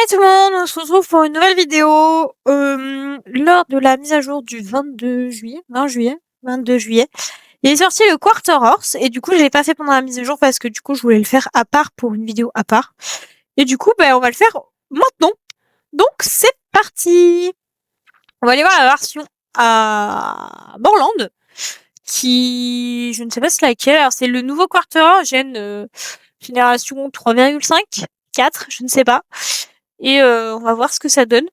Hey tout le monde, on se retrouve pour une nouvelle vidéo lors de la mise à jour du 22 juillet. Il est sorti le Quarter Horse et du coup je l'ai pas fait pendant la mise à jour parce que du coup je voulais le faire à part pour une vidéo à part. Et du coup on va le faire maintenant. Donc c'est parti. On va aller voir la version à Borland qui, je ne sais pas c'est laquelle. Alors c'est le nouveau Quarter Horse, génération 3,5, 4, je ne sais pas. Et on va voir ce que ça donne.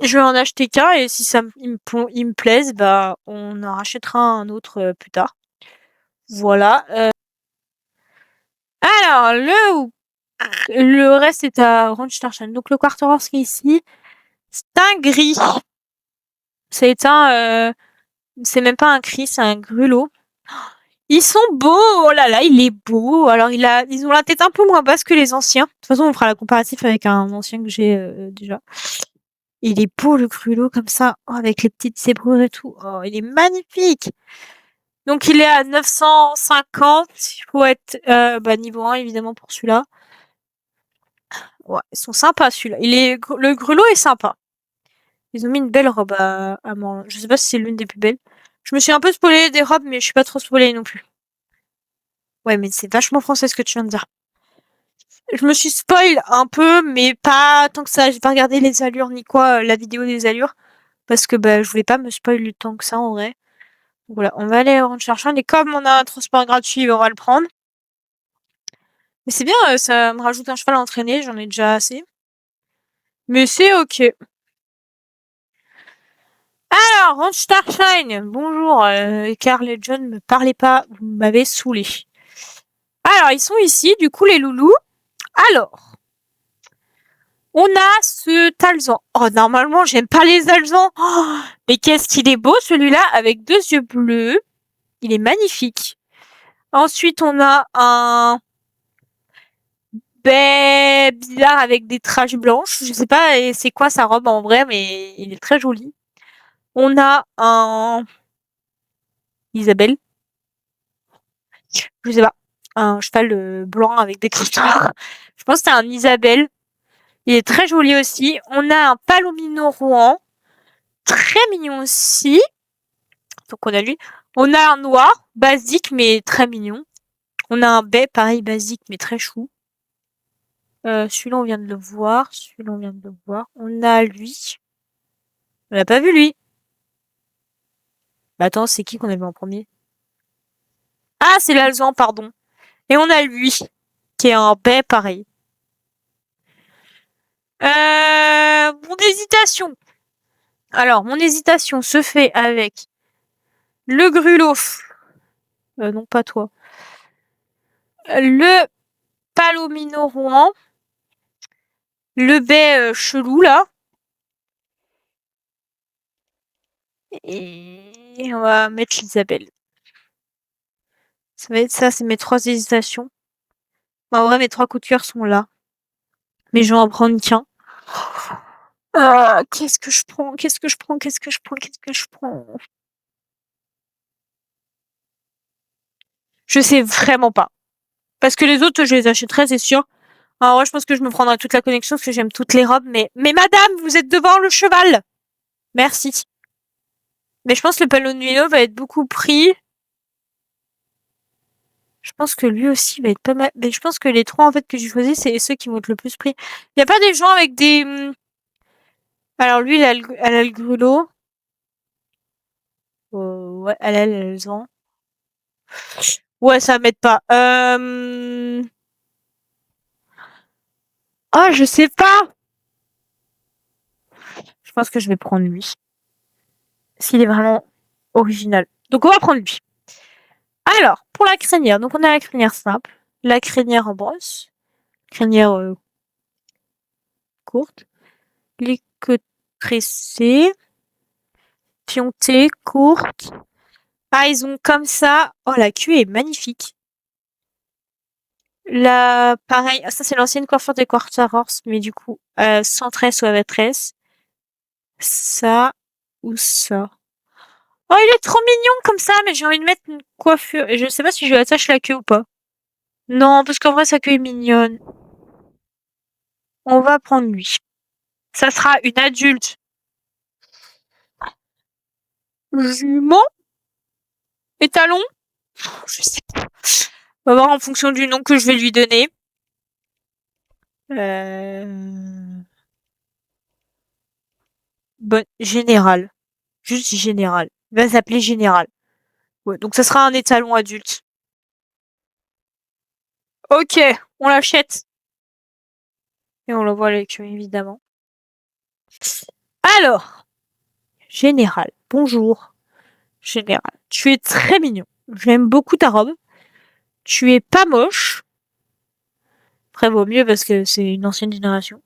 Je vais en acheter qu'un et si il me plaise, on en rachètera un autre plus tard. Voilà. Alors, le reste est à Randstad. Donc, le Quarter Horse qui est ici, c'est un gris. C'est même pas un gris, c'est un grulot. Ils sont beaux! Oh là là, il est beau! Alors, ils ont la tête un peu moins basse que les anciens. De toute façon, on fera la comparatif avec un ancien que j'ai déjà. Il est beau, le grulot, comme ça, avec les petites zébrures et tout. Oh, il est magnifique! Donc, il est à 950. Il faut être niveau 1, évidemment, pour celui-là. Ouais, ils sont sympas, celui-là. Le grelot est sympa. Ils ont mis une belle robe à moi. Je sais pas si c'est l'une des plus belles. Je me suis un peu spoilée des robes, mais je suis pas trop spoilée non plus. Ouais, mais c'est vachement français ce que tu viens de dire. Je me suis spoil un peu, mais pas tant que ça. J'ai pas regardé les allures ni quoi, la vidéo des allures. Parce que je voulais pas me spoil tant que ça en vrai. Donc, voilà, on va aller en chercher un. Et comme on a un transport gratuit, on va le prendre. Mais c'est bien, ça me rajoute un cheval à entraîner, j'en ai déjà assez. Mais c'est ok. Alors, Ronstarshine, bonjour, Carl et John, me parlez pas, vous m'avez saoulé. Alors, ils sont ici, du coup, les loulous. Alors, on a ce Talzan. Oh, normalement, j'aime pas les Alzans. Oh, mais qu'est-ce qu'il est beau, celui-là, avec 2 yeux bleus. Il est magnifique. Ensuite, on a un bizarre avec des traces blanches. Je sais pas c'est quoi sa robe en vrai, mais il est très joli. On a un Isabelle. Je sais pas. Un cheval blanc avec des cristals. Je pense que c'est un Isabelle. Il est très joli aussi. On a un Palomino Rouen. Très mignon aussi. Donc on a lui. On a un noir, basique mais très mignon. On a un baie, pareil, basique mais très chou. Celui-là on vient de le voir. Celui-là on vient de le voir. On a lui. On l'a pas vu lui. Attends, c'est qui qu'on avait en premier? Ah, c'est l'Alzan, pardon. Et on a lui, qui est un baie pareil. Mon hésitation. Alors, mon hésitation se fait avec le grulot. Non, pas toi. Le Palomino Rouen. Le baie chelou, là. Et on va mettre l'Isabelle. Ça va être ça, c'est mes 3 hésitations. En vrai, mes 3 coups de cœur sont là. Mais je vais en prendre qu'un. Qu'est-ce que je prends? Qu'est-ce que je prends? Qu'est-ce que je prends? Qu'est-ce que je prends? Je sais vraiment pas. Parce que les autres, je les achèterai, c'est sûr. Alors ouais, je pense que je me prendrai toute la connexion parce que j'aime toutes les robes. Mais madame, vous êtes devant le cheval. Merci. Mais je pense que le Palomino va être beaucoup pris. Je pense que lui aussi va être pas mal. Mais je pense que les 3 en fait que j'ai choisis, c'est ceux qui vont être le plus pris. Il y a pas des gens avec des. Alors lui, elle a le grelot. Ouais, elle a les ans. Ouais, ça m'aide pas. Oh, je sais pas. Je pense que je vais prendre lui. S'il est vraiment original. Donc on va prendre lui. Alors, pour la crinière, donc on a la crinière simple, la crinière en brosse, crinière courte, les queues tressées, piontées, courtes. Ah, ils ont comme ça. Oh, la queue est magnifique. Pareil, ça c'est l'ancienne coiffure des Quarter Horse, mais du coup, sans tresse ou avec tresse. Ça ou ça. Oh, il est trop mignon comme ça, mais j'ai envie de mettre une coiffure. Et je sais pas si je lui attache la queue ou pas. Non, parce qu'en vrai, sa queue est mignonne. On va prendre lui. Ça sera une adulte jument, étalon. Je sais pas. On va voir en fonction du nom que je vais lui donner. Bon, général. Juste général. Il va s'appeler général. Ouais, donc ça sera un étalon adulte. Ok, on l'achète. Et on l'envoie à l'écurie, évidemment. Alors, général. Bonjour. Général. Tu es très mignon. J'aime beaucoup ta robe. Tu es pas moche. Après, vaut mieux parce que c'est une ancienne génération.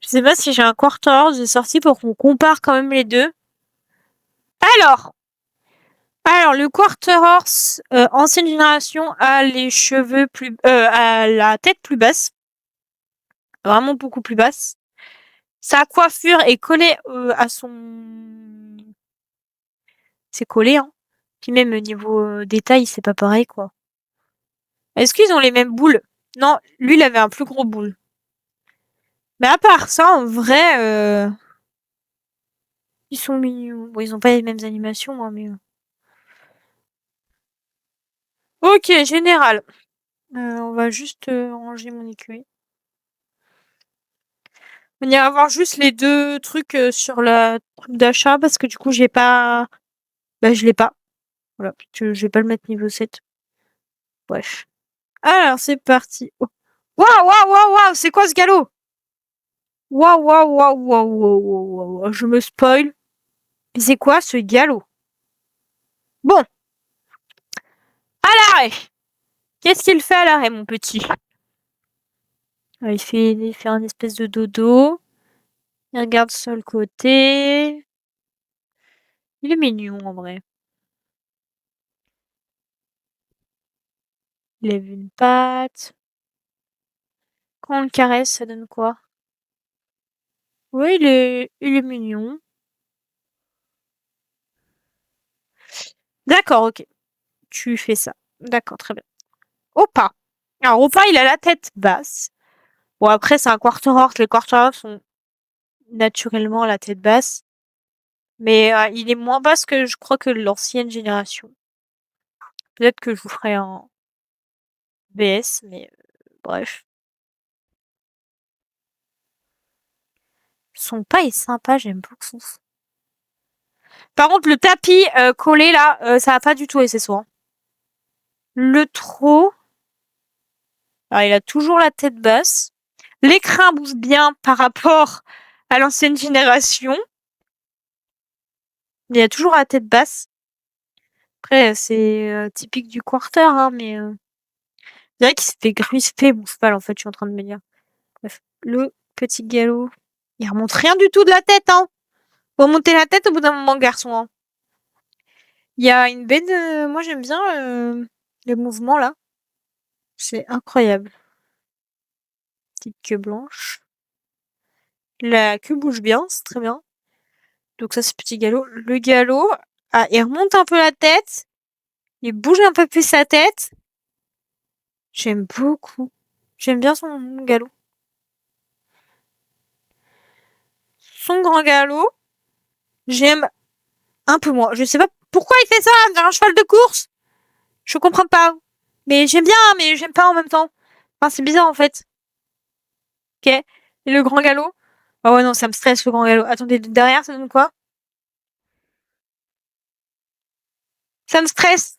Je sais pas si j'ai un quarter horse de sortie pour qu'on compare quand même les deux. Alors, le quarter horse ancienne génération a les cheveux a la tête plus basse, vraiment beaucoup plus basse. Sa coiffure est collée à son, c'est collé hein. Puis même au niveau détail, c'est pas pareil quoi. Est-ce qu'ils ont les mêmes boules? Non, lui il avait un plus gros boule. Mais à part ça, en vrai, ils sont mignons. Bon, ils ont pas les mêmes animations, hein, mais. Ok, général. On va juste ranger mon écurie. On ira voir juste les deux trucs sur la truc d'achat parce que du coup j'ai pas. Bah je l'ai pas. Voilà, je vais pas le mettre niveau 7. Bref. Alors c'est parti. Oh. Waouh, waouh, waouh, waouh, c'est quoi ce galop? Waouh, waouh, waouh, waouh, waouh, waouh, waouh, je me spoil. Mais c'est quoi ce galop? Bon, à l'arrêt. Qu'est-ce qu'il fait à l'arrêt, mon petit? Il fait un espèce de dodo. Il regarde sur le côté. Il est mignon en vrai. Il lève une patte. Quand on le caresse, ça donne quoi? Oui, il est mignon. D'accord, ok. Tu fais ça. D'accord, très bien. Opa. Alors, Opa, il a la tête basse. Bon, après, c'est un quarter horse. Les quarter horse sont naturellement à la tête basse. Mais il est moins basse que je crois que l'ancienne génération. Peut-être que je vous ferai un BS, mais bref. Son pas est sympa, j'aime beaucoup son. Par contre, le tapis collé là, ça va pas du tout accessoire. Le trot. Alors, il a toujours la tête basse. L'écrin bouge bien par rapport à l'ancienne génération. Il a toujours la tête basse. Après, c'est typique du quarter, hein, mais je dirais qu'il s'est fait crisper mon cheval, en fait, je suis en train de me dire. Bref, le petit galop. Il remonte rien du tout de la tête, hein. Faut remonter la tête au bout d'un moment, garçon. Hein. Il y a une benne. Moi, j'aime bien le mouvement là. C'est incroyable. Petite queue blanche. La queue bouge bien, c'est très bien. Donc ça, c'est petit galop. Le galop, ah, il remonte un peu la tête. Il bouge un peu plus sa tête. J'aime beaucoup. J'aime bien son galop. Son grand galop, j'aime un peu moins. Je sais pas pourquoi il fait ça, un cheval de course. Je comprends pas. Mais j'aime bien, mais j'aime pas en même temps. Enfin, c'est bizarre en fait. Ok. Et le grand galop. Ah ouais, non, ça me stresse le grand galop. Attendez, derrière, ça donne quoi? Ça me stresse.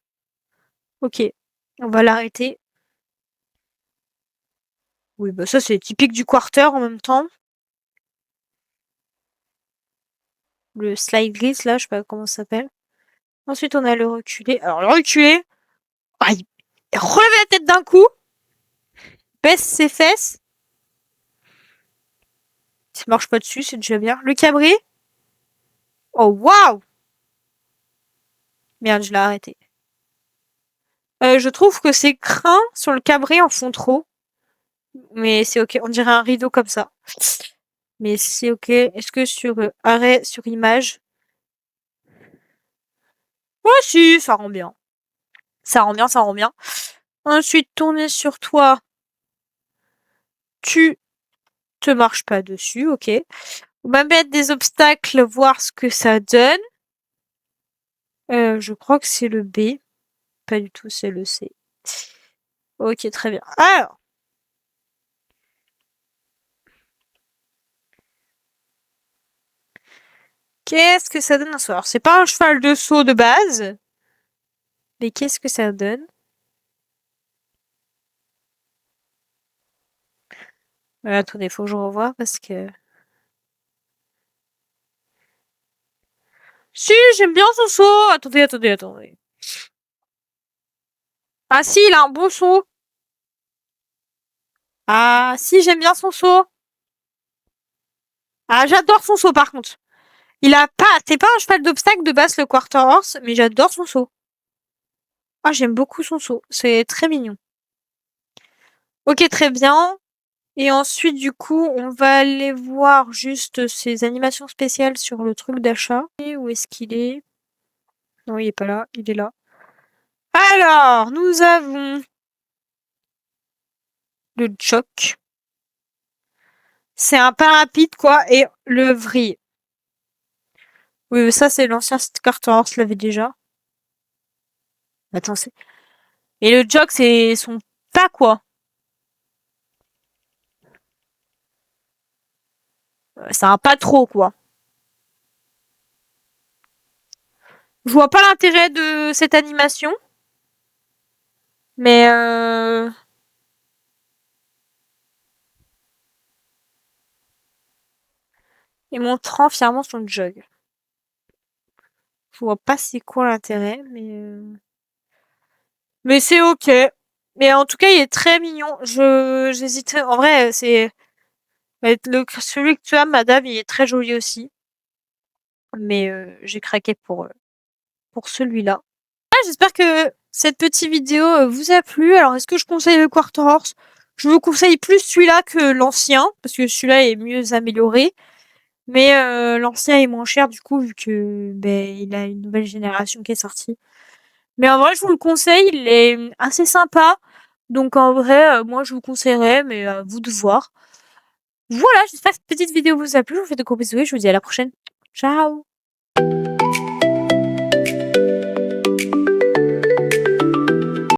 Ok. On va l'arrêter. Oui, bah ça, c'est typique du quarter en même temps. Le slide glisse, là, je sais pas comment ça s'appelle. Ensuite, on a le reculé. Alors, le reculé, ah, il relève la tête d'un coup, baisse ses fesses. Il se marche pas dessus, c'est déjà bien. Le cabri. Oh, waouh! Merde, je l'ai arrêté. Je trouve que ses crins sur le cabri en font trop. Mais c'est ok, on dirait un rideau comme ça. Mais c'est ok. Est-ce que sur arrêt, sur image? Ouais, si, ça rend bien. Ça rend bien, ça rend bien. Ensuite, tourner sur toi. Tu te marche pas dessus, ok. On va mettre des obstacles, voir ce que ça donne. Je crois que c'est le B. Pas du tout, c'est le C. Ok, très bien. Alors. Qu'est-ce que ça donne un saut? Alors, c'est pas un cheval de saut de base. Mais qu'est-ce que ça donne? Attendez, faut que je revoie parce que... Si, j'aime bien son saut. Attendez. Ah si, il a un bon saut. Ah si, j'aime bien son saut. Ah, j'adore son saut par contre. Il a pas... C'est pas un cheval d'obstacle de base, le Quarter Horse, mais j'adore son saut. Ah, j'aime beaucoup son saut. C'est très mignon. Ok, très bien. Et ensuite, du coup, on va aller voir juste ses animations spéciales sur le truc d'achat. Et où est-ce qu'il est? Non, il est pas là. Il est là. Alors, nous avons le jock. C'est un pas rapide, quoi, et le vrille. Oui, ça, c'est l'ancien Carter Horse l'avait déjà. Attends, c'est... Et le jock, c'est son pas, quoi. C'est un pas trop, quoi. Je vois pas l'intérêt de cette animation. Mais et montrant fièrement son jog. Je vois pas c'est quoi l'intérêt, mais c'est ok. Mais en tout cas, il est très mignon. J'hésitais. En vrai, c'est celui que tu as, madame, il est très joli aussi. Mais j'ai craqué pour celui-là. Ah, j'espère que cette petite vidéo vous a plu. Alors, est-ce que je conseille le Quarter Horse? Je vous conseille plus celui-là que l'ancien, parce que celui-là est mieux amélioré. Mais l'ancien est moins cher du coup, vu que il a une nouvelle génération qui est sortie. Mais en vrai, je vous le conseille, il est assez sympa. Donc en vrai, moi je vous conseillerais, mais à vous de voir. Voilà, j'espère que cette petite vidéo vous a plu. Je vous fais de gros bisous et je vous dis à la prochaine. Ciao!